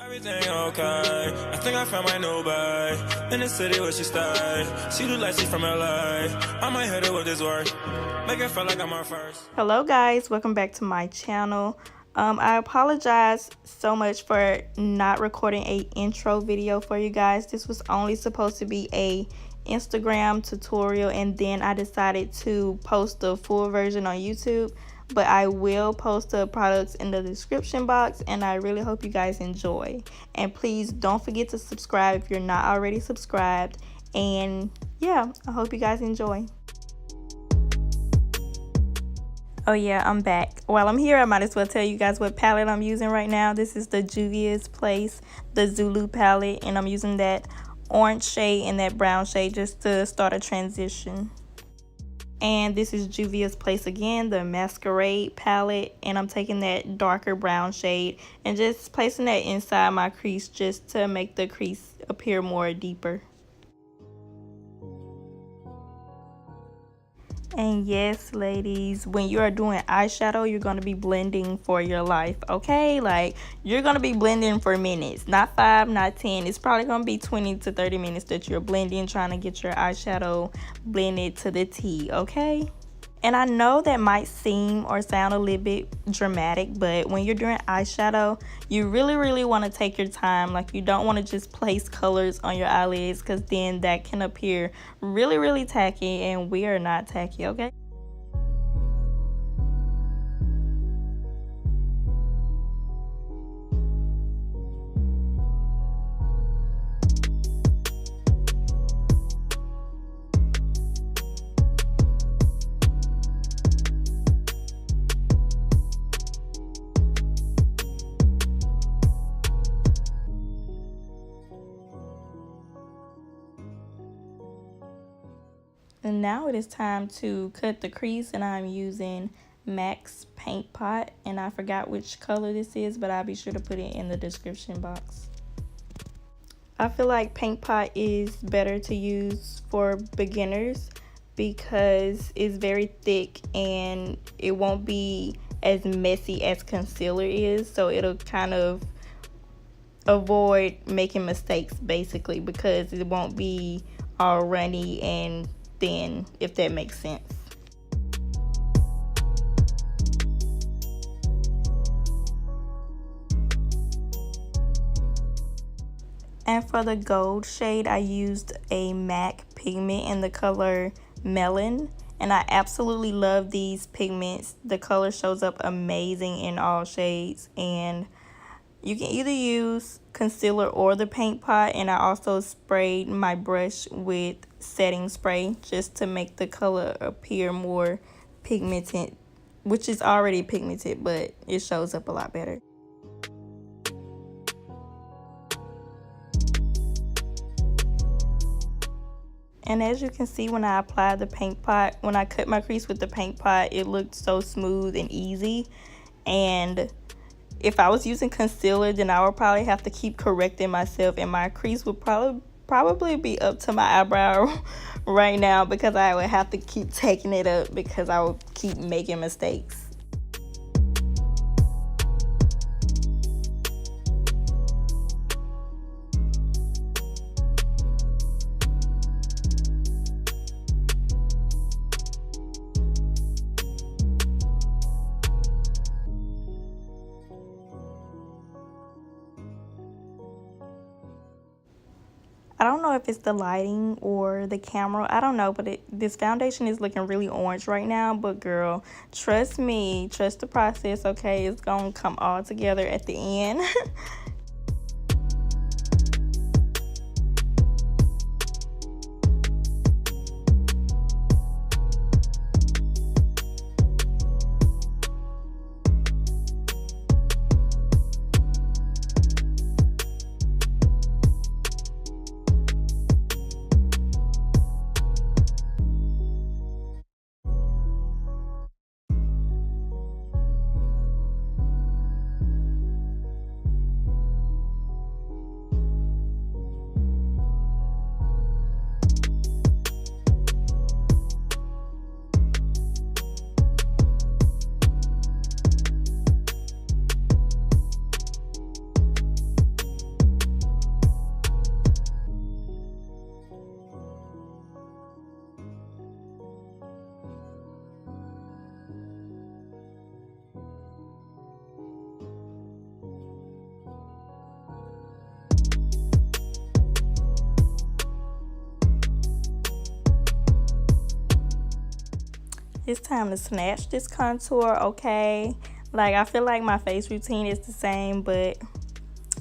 Everything okay. I think I found my new bae in the city where she stay. She look like she from LA. I might hit her with this work. Make it feel like I'm her first. Hello guys, welcome back to my channel. I apologize so much for not recording a intro video for you guys. This was only supposed to be a Instagram tutorial, and then I decided to post the full version on YouTube. But I will post the products in the description box, and I really hope you guys enjoy. And please don't forget to subscribe if you're not already subscribed. And yeah, I hope you guys enjoy. Oh yeah, I'm back. While I'm here, I might as well tell you guys what palette I'm using right now. This is the Juvias Place, the Zulu palette, and I'm using that orange shade and that brown shade just to start a transition. And this is Juvias Place again, the Masquerade palette, and I'm taking that darker brown shade and just placing that inside my crease just to make the crease appear more deeper. And yes, ladies, when you are doing eyeshadow, you're going to be blending for your life, okay? Like, you're going to be blending for minutes, not 5, not 10. It's probably going to be 20 to 30 minutes that you're blending, trying to get your eyeshadow blended to the T, okay? And I know that might seem or sound a little bit dramatic, but when you're doing eyeshadow, you really want to take your time. Like, you don't want to just place colors on your eyelids, because then that can appear really tacky, and we are not tacky, okay? And now it is time to cut the crease, and I'm using MAC's Paint Pot, and I forgot which color this is, but I'll be sure to put it in the description box. I feel like Paint Pot is better to use for beginners because it's very thick and it won't be as messy as concealer is, so it'll kind of avoid making mistakes basically, because it won't be all runny and thin, if that makes sense. And for the gold shade, I used a MAC pigment in the color Melon, and I absolutely love these pigments. The color shows up amazing in all shades, and you can either use concealer or the Paint Pot, and I also sprayed my brush with setting spray just to make the color appear more pigmented, which is already pigmented, but it shows up a lot better. And as you can see, when I applied the Paint Pot, when I cut my crease with the Paint Pot, it looked so smooth and easy. And if I was using concealer, then I would probably have to keep correcting myself, and my crease would probably be up to my eyebrow right now, because I would have to keep taking it up because I would keep making mistakes. I don't know if it's the lighting or the camera, I don't know, but this foundation is looking really orange right now. But girl, trust me, trust the process, okay? It's gonna come all together at the end. It's time to snatch this contour, okay? Like, I feel like my face routine is the same, but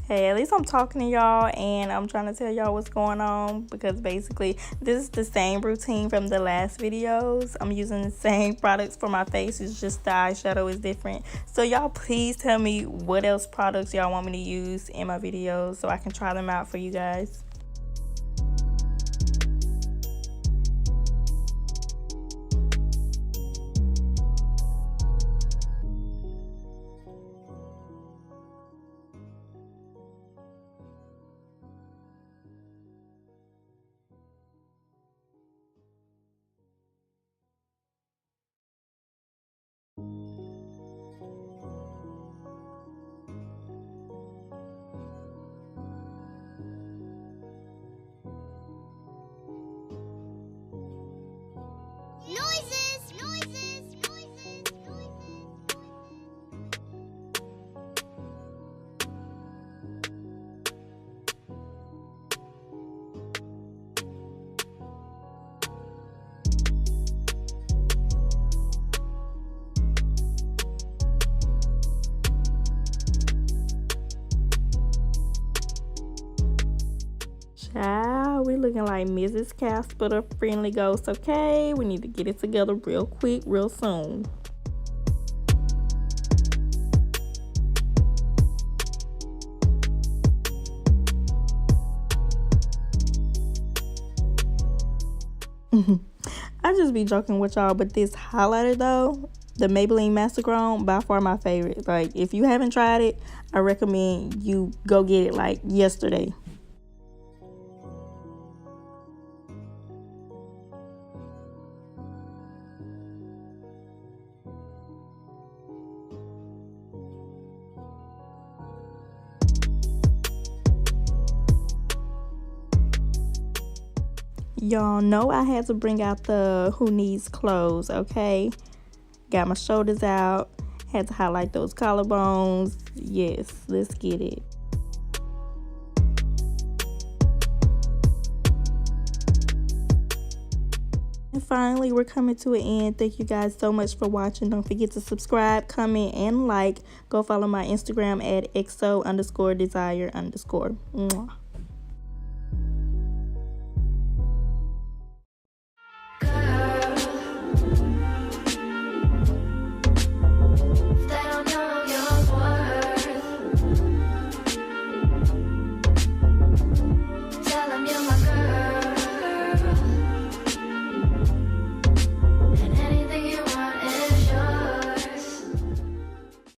hey, at least I'm talking to y'all and I'm trying to tell y'all what's going on, because basically this is the same routine from the last videos. I'm using the same products for my face, it's just the eyeshadow is different. So y'all please tell me what else products y'all want me to use in my videos so I can try them out for you guys. Child, we looking like Mrs. Casper, the friendly ghost, okay? We need to get it together real quick, real soon. I just be joking with y'all, but this highlighter though, the Maybelline Masterchrome, by far my favorite. Like, if you haven't tried it, I recommend you go get it like yesterday. Y'all know I had to bring out the who needs clothes, okay? Got my shoulders out, had to highlight those collarbones. Yes, let's get it. And finally, we're coming to an end. Thank you guys so much for watching. Don't forget to subscribe, comment, and like. Go follow my Instagram at XO_desire_. Mwah.